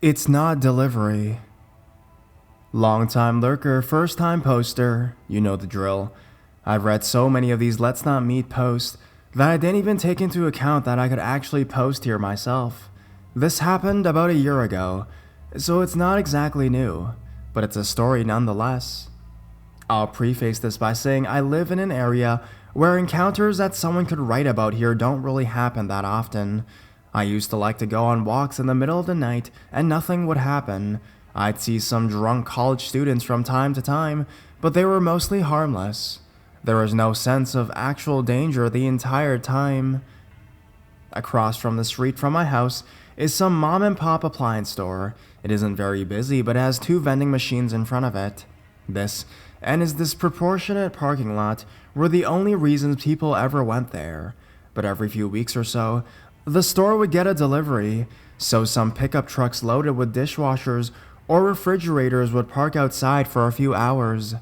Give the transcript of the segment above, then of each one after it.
It's not delivery. Long-time lurker, first-time poster, you know the drill. I've read so many of these Let's Not Meet posts that I didn't even take into account that I could actually post here myself. This happened about a year ago, so it's not exactly new, but it's a story nonetheless. I'll preface this by saying I live in an area where encounters that someone could write about here don't really happen that often. I used to like to go on walks in the middle of the night and nothing would happen. I'd see some drunk college students from time to time, but they were mostly harmless. There was no sense of actual danger the entire time. Across from the street from my house is some mom and pop appliance store. It isn't very busy, but has 2 vending machines in front of it. This and his disproportionate parking lot were the only reasons people ever went there. But every few weeks or so, the store would get a delivery, so some pickup trucks loaded with dishwashers or refrigerators would park outside for a few hours.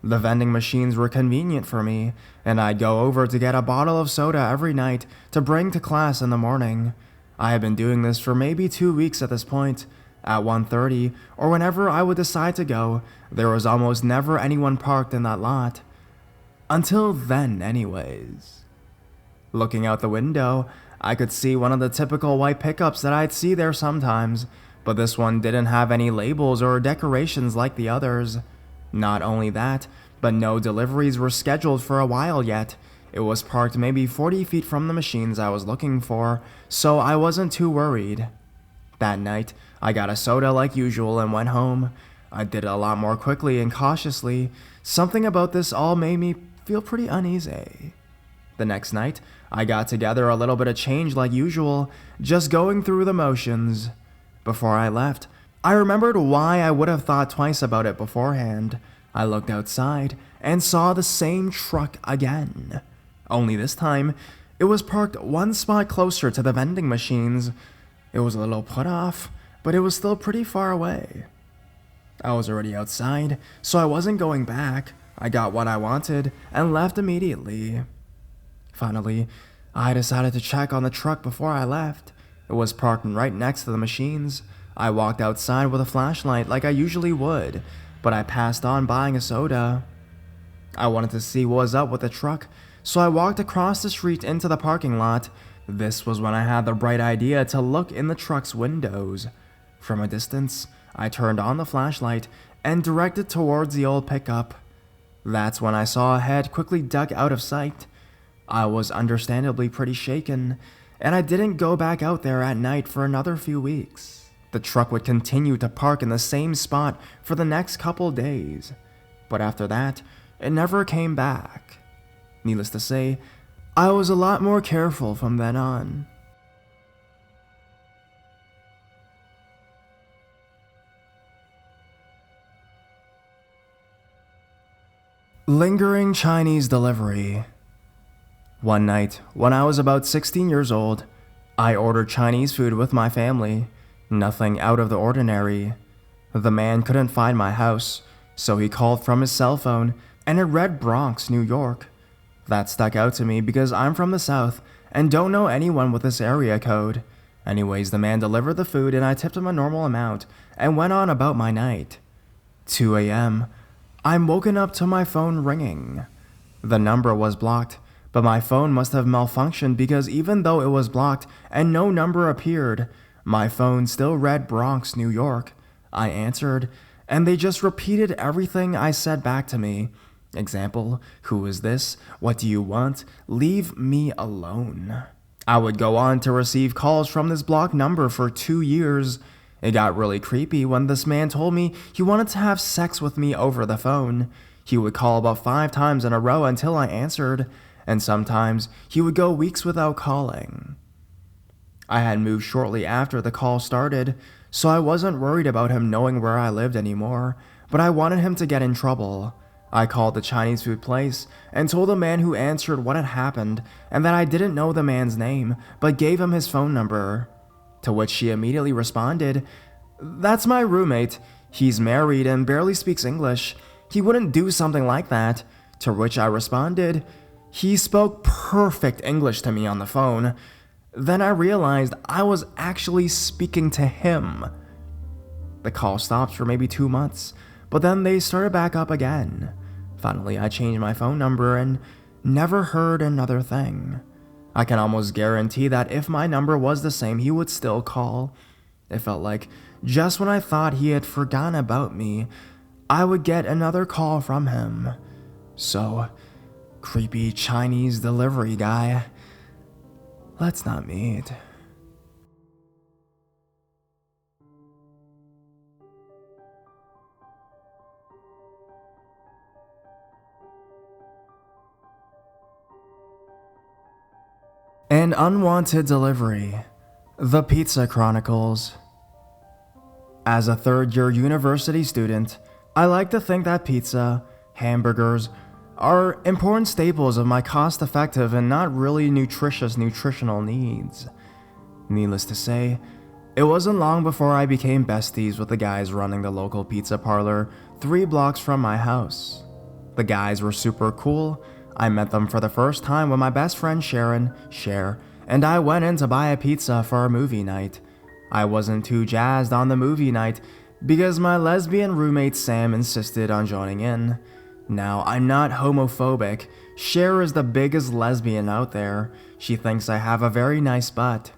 The vending machines were convenient for me, and I'd go over to get a bottle of soda every night to bring to class in the morning. I had been doing this for maybe 2 weeks at this point. At 1:30, or whenever I would decide to go, there was almost never anyone parked in that lot. Until then, anyways. Looking out the window, I could see one of the typical white pickups that I'd see there sometimes, but this one didn't have any labels or decorations like the others. Not only that, but no deliveries were scheduled for a while yet. It was parked maybe 40 feet from the machines I was looking for, so I wasn't too worried. That night, I got a soda like usual and went home. I did it a lot more quickly and cautiously. Something about this all made me feel pretty uneasy. The next night, I got together a little bit of change like usual, just going through the motions. Before I left, I remembered why I would have thought twice about it beforehand. I looked outside and saw the same truck again. Only this time, it was parked one spot closer to the vending machines. It was a little put off, but it was still pretty far away. I was already outside, so I wasn't going back. I got what I wanted and left immediately. Finally, I decided to check on the truck before I left. It was parked right next to the machines. I walked outside with a flashlight like I usually would, but I passed on buying a soda. I wanted to see what was up with the truck, so I walked across the street into the parking lot. This was when I had the bright idea to look in the truck's windows. From a distance, I turned on the flashlight and directed towards the old pickup. That's when I saw a head quickly duck out of sight. I was understandably pretty shaken, and I didn't go back out there at night for another few weeks. The truck would continue to park in the same spot for the next couple days, but after that, it never came back. Needless to say, I was a lot more careful from then on. Lingering Chinese delivery. One night, when I was about 16 years old, I ordered Chinese food with my family. Nothing out of the ordinary. The man couldn't find my house, so he called from his cell phone, and it read Bronx, New York. That stuck out to me because I'm from the South and don't know anyone with this area code. Anyways, the man delivered the food and I tipped him a normal amount and went on about my night. 2 a.m. I'm woken up to my phone ringing. The number was blocked, but my phone must have malfunctioned because even though it was blocked and no number appeared, my phone still read Bronx, New York. I answered, and they just repeated everything I said back to me. Example, who is this? What do you want? Leave me alone. I would go on to receive calls from this blocked number for 2 years. It got really creepy when this man told me he wanted to have sex with me over the phone. He would call about 5 times in a row until I answered, and sometimes he would go weeks without calling. I had moved shortly after the call started, so I wasn't worried about him knowing where I lived anymore, but I wanted him to get in trouble. I called the Chinese food place and told the man who answered what had happened and that I didn't know the man's name, but gave him his phone number. To which she immediately responded, "That's my roommate. He's married and barely speaks English. He wouldn't do something like that." To which I responded, "He spoke perfect English to me on the phone." Then I realized I was actually speaking to him. The call stopped for maybe 2 months, but then they started back up again. Finally, I changed my phone number and never heard another thing. I can almost guarantee that if my number was the same, he would still call. It felt like just when I thought he had forgotten about me, I would get another call from him. So, creepy Chinese delivery guy, let's not meet. An unwanted delivery. The Pizza Chronicles. As a third-year university student, I like to think that pizza, hamburgers, are important staples of my cost-effective and not really nutritious nutritional needs. Needless to say, it wasn't long before I became besties with the guys running the local pizza parlor 3 blocks from my house. The guys were super cool. I met them for the first time when my best friend Sharon, and I went in to buy a pizza for our movie night. I wasn't too jazzed on the movie night because my lesbian roommate Sam insisted on joining in. Now, I'm not homophobic. Cher is the biggest lesbian out there. She thinks I have a very nice butt.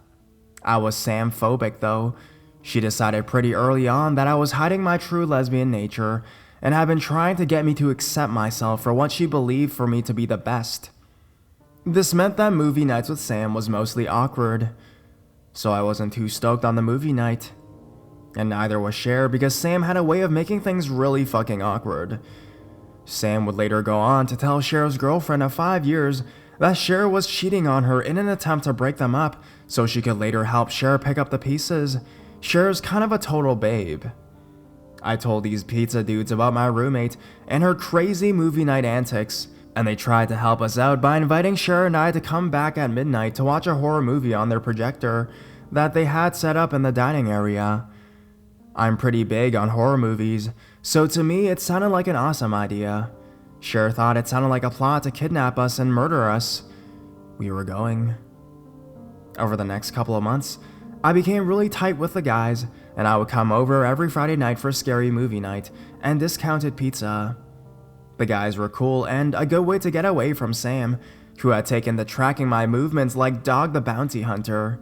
I was Sam-phobic though. She decided pretty early on that I was hiding my true lesbian nature and had been trying to get me to accept myself for what she believed for me to be the best. This meant that movie nights with Sam was mostly awkward, so I wasn't too stoked on the movie night. And neither was Cher because Sam had a way of making things really fucking awkward. Sam would later go on to tell Cher's girlfriend of 5 years that Cher was cheating on her in an attempt to break them up so she could later help Cher pick up the pieces. Cher's kind of a total babe. I told these pizza dudes about my roommate and her crazy movie night antics, and they tried to help us out by inviting Cher and I to come back at midnight to watch a horror movie on their projector that they had set up in the dining area. I'm pretty big on horror movies, so to me it sounded like an awesome idea. Cher thought it sounded like a plot to kidnap us and murder us. We were going. Over the next couple of months, I became really tight with the guys, and I would come over every Friday night for scary movie night and discounted pizza. The guys were cool and a good way to get away from Sam, who had taken to tracking my movements like Dog the Bounty Hunter.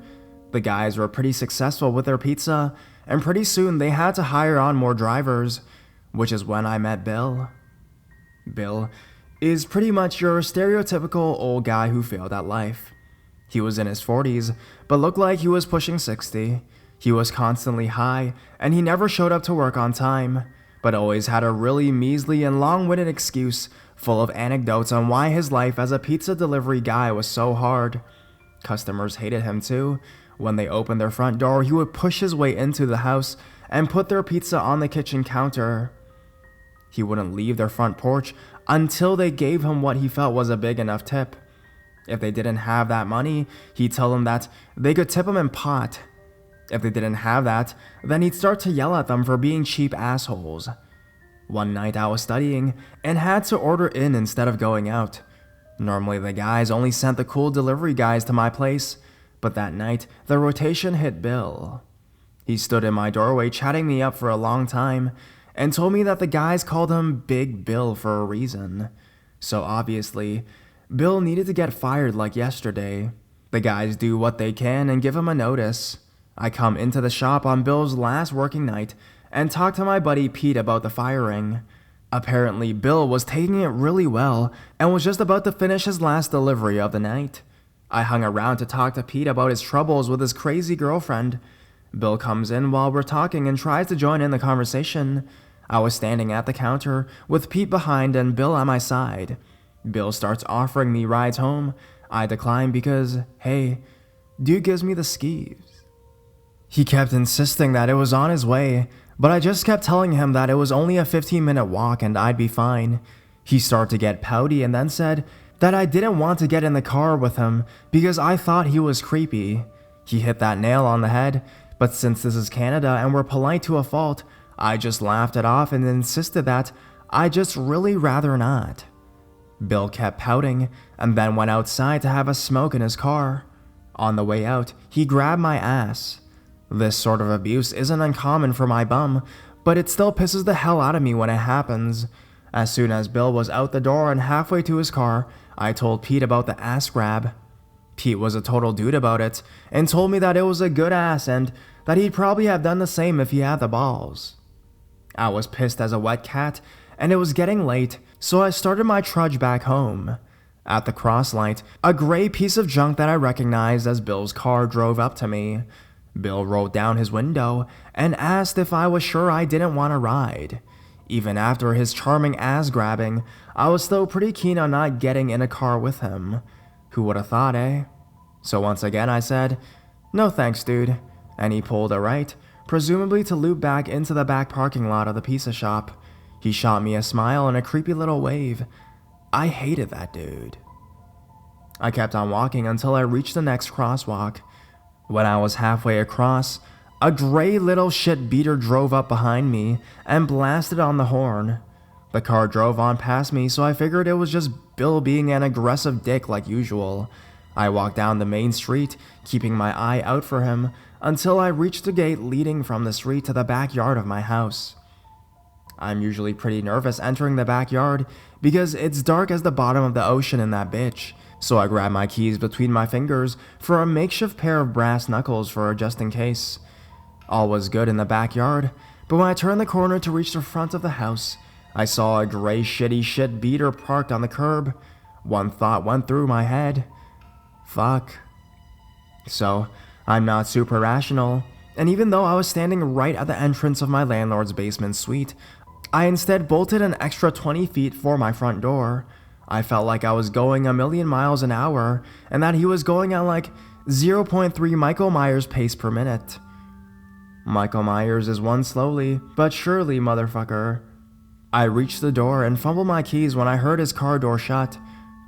The guys were pretty successful with their pizza, and pretty soon they had to hire on more drivers, which is when I met Bill. Bill is pretty much your stereotypical old guy who failed at life. He was in his 40s, but looked like he was pushing 60. He was constantly high, and he never showed up to work on time, but always had a really measly and long-winded excuse full of anecdotes on why his life as a pizza delivery guy was so hard. Customers hated him too. When they opened their front door, he would push his way into the house and put their pizza on the kitchen counter. He wouldn't leave their front porch until they gave him what he felt was a big enough tip. If they didn't have that money, he'd tell them that they could tip him in pot. If they didn't have that, then he'd start to yell at them for being cheap assholes. One night I was studying and had to order in instead of going out. Normally the guys only sent the cool delivery guys to my place, but that night the rotation hit Bill. He stood in my doorway chatting me up for a long time and told me that the guys called him Big Bill for a reason. So obviously, Bill needed to get fired like yesterday. The guys do what they can and give him a notice. I come into the shop on Bill's last working night and talk to my buddy Pete about the firing. Apparently, Bill was taking it really well and was just about to finish his last delivery of the night. I hung around to talk to Pete about his troubles with his crazy girlfriend. Bill comes in while we're talking and tries to join in the conversation. I was standing at the counter with Pete behind and Bill at my side. Bill starts offering me rides home. I decline because, hey, dude gives me the skeeves. He kept insisting that it was on his way, but I just kept telling him that it was only a 15-minute walk and I'd be fine. He started to get pouty and then said that I didn't want to get in the car with him because I thought he was creepy. He hit that nail on the head, but since this is Canada and we're polite to a fault, I just laughed it off and insisted that I'd just really rather not. Bill kept pouting and then went outside to have a smoke in his car. On the way out, he grabbed my ass. This sort of abuse isn't uncommon for my bum, but it still pisses the hell out of me when it happens. As soon as Bill was out the door and halfway to his car, I told Pete about the ass grab. Pete was a total dude about it and told me that it was a good ass and that he'd probably have done the same if he had the balls. I was pissed as a wet cat, and it was getting late, so I started my trudge back home. At the cross light, a gray piece of junk that I recognized as Bill's car drove up to me. Bill rolled down his window and asked if I was sure I didn't want to ride. Even after his charming ass grabbing, I was still pretty keen on not getting in a car with him. Who would have thought, eh? So once again I said, "No thanks, dude," and he pulled a right, presumably to loop back into the back parking lot of the pizza shop. He shot me a smile and a creepy little wave. I hated that dude. I kept on walking until I reached the next crosswalk. When I was halfway across, a gray little shit beater drove up behind me and blasted on the horn. The car drove on past me, so I figured it was just Bill being an aggressive dick like usual. I walked down the main street, keeping my eye out for him, until I reached the gate leading from the street to the backyard of my house. I'm usually pretty nervous entering the backyard because it's dark as the bottom of the ocean in that bitch, so I grabbed my keys between my fingers for a makeshift pair of brass knuckles for just in case. All was good in the backyard, but when I turned the corner to reach the front of the house, I saw a gray shitty shit beater parked on the curb. One thought went through my head. Fuck. So, I'm not super rational, and even though I was standing right at the entrance of my landlord's basement suite, I instead bolted an extra 20 feet for my front door. I felt like I was going a million miles an hour, and that he was going at like 0.3 Michael Myers pace per minute. Michael Myers is one slowly, but surely, motherfucker. I reached the door and fumbled my keys when I heard his car door shut.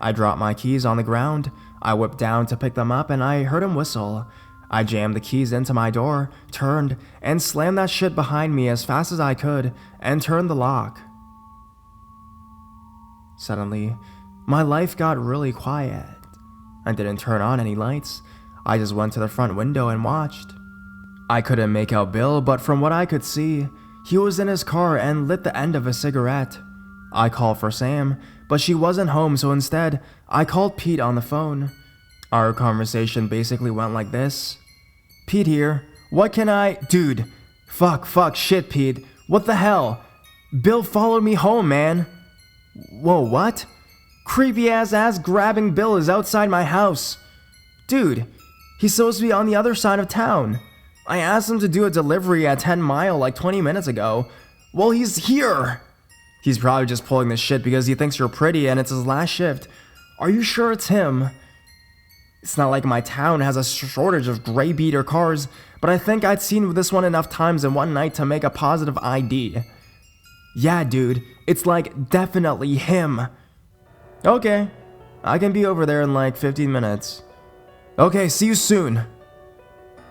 I dropped my keys on the ground. I whipped down to pick them up and I heard him whistle. I jammed the keys into my door, turned, and slammed that shit behind me as fast as I could, and turned the lock. Suddenly, my life got really quiet. I didn't turn on any lights. I just went to the front window and watched. I couldn't make out Bill, but from what I could see, he was in his car and lit the end of a cigarette. I called for Sam, but she wasn't home, so instead, I called Pete on the phone. Our conversation basically went like this. "Pete here. What can I... Dude. Fuck, shit, Pete. What the hell? Bill followed me home, man." "Whoa, what?" "Creepy ass grabbing Bill is outside my house." "Dude, he's supposed to be on the other side of town. I asked him to do a delivery at 10 Mile like 20 minutes ago. Well, he's here." "He's probably just pulling this shit because he thinks you're pretty and it's his last shift. Are you sure it's him? It's not like my town has a shortage of gray beater cars, but I think I'd seen this one enough times in one night to make a positive ID." "Yeah, dude, it's like definitely him." "Okay, I can be over there in like 15 minutes. "Okay, see you soon."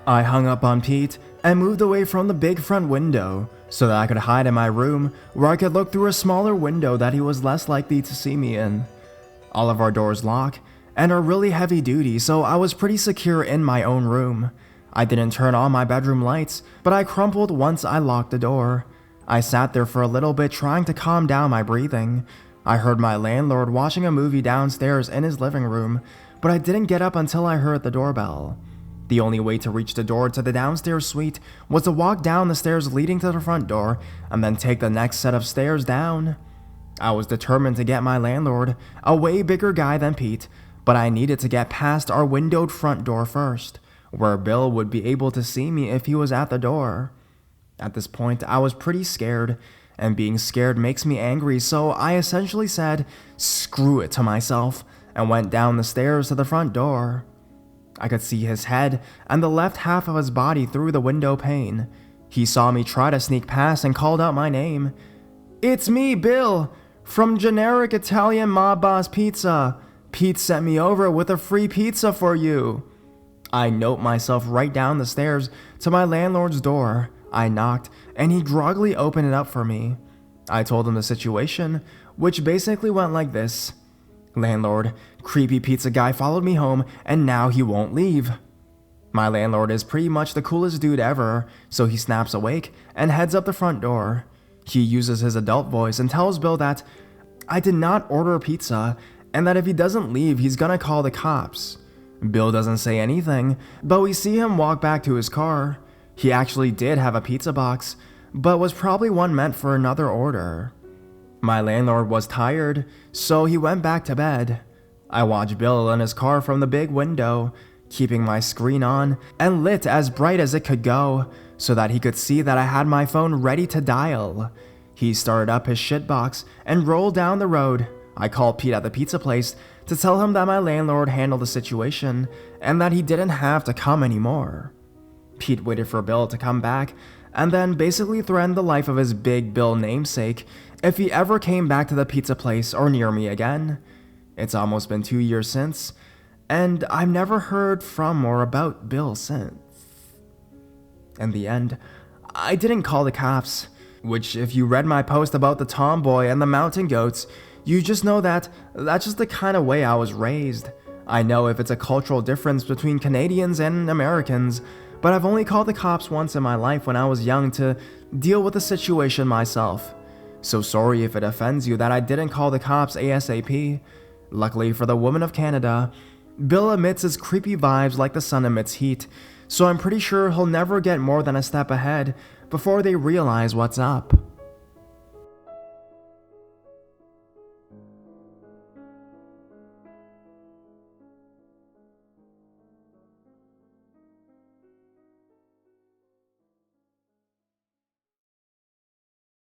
I hung up on Pete and moved away from the big front window so that I could hide in my room where I could look through a smaller window that he was less likely to see me in. All of our doors lock and are really heavy duty, so I was pretty secure in my own room. I didn't turn on my bedroom lights, but I crumpled once I locked the door. I sat there for a little bit trying to calm down my breathing. I heard my landlord watching a movie downstairs in his living room, but I didn't get up until I heard the doorbell. The only way to reach the door to the downstairs suite was to walk down the stairs leading to the front door and then take the next set of stairs down. I was determined to get my landlord, a way bigger guy than Pete, but I needed to get past our windowed front door first, where Bill would be able to see me if he was at the door. At this point, I was pretty scared, and being scared makes me angry, so I essentially said, "Screw it" to myself, and went down the stairs to the front door. I could see his head and the left half of his body through the window pane. He saw me try to sneak past and called out my name. "It's me, Bill, from generic Italian mob boss pizza. Pete sent me over with a free pizza for you." I note myself right down the stairs to my landlord's door. I knocked, and he groggily opened it up for me. I told him the situation, which basically went like this. "Landlord, creepy pizza guy followed me home, and now he won't leave." My landlord is pretty much the coolest dude ever, so he snaps awake and heads up the front door. He uses his adult voice and tells Bill that I did not order a pizza and that if he doesn't leave, he's gonna call the cops. Bill doesn't say anything, but we see him walk back to his car. He actually did have a pizza box, but was probably one meant for another order. My landlord was tired, so he went back to bed. I watched Bill in his car from the big window, keeping my screen on and lit as bright as it could go, so that he could see that I had my phone ready to dial. He started up his shitbox and rolled down the road. I called Pete at the pizza place to tell him that my landlord handled the situation and that he didn't have to come anymore. Pete waited for Bill to come back and then basically threatened the life of his big Bill namesake if he ever came back to the pizza place or near me again. It's almost been 2 years since, and I've never heard from or about Bill since. In the end, I didn't call the cops, which if you read my post about the tomboy and the mountain goats, you just know that that's just the kind of way I was raised. I know if it's a cultural difference between Canadians and Americans, but I've only called the cops once in my life when I was young to deal with the situation myself. So sorry if it offends you that I didn't call the cops ASAP. Luckily for the woman of Canada, Bill emits his creepy vibes like the sun emits heat, so I'm pretty sure he'll never get more than a step ahead before they realize what's up.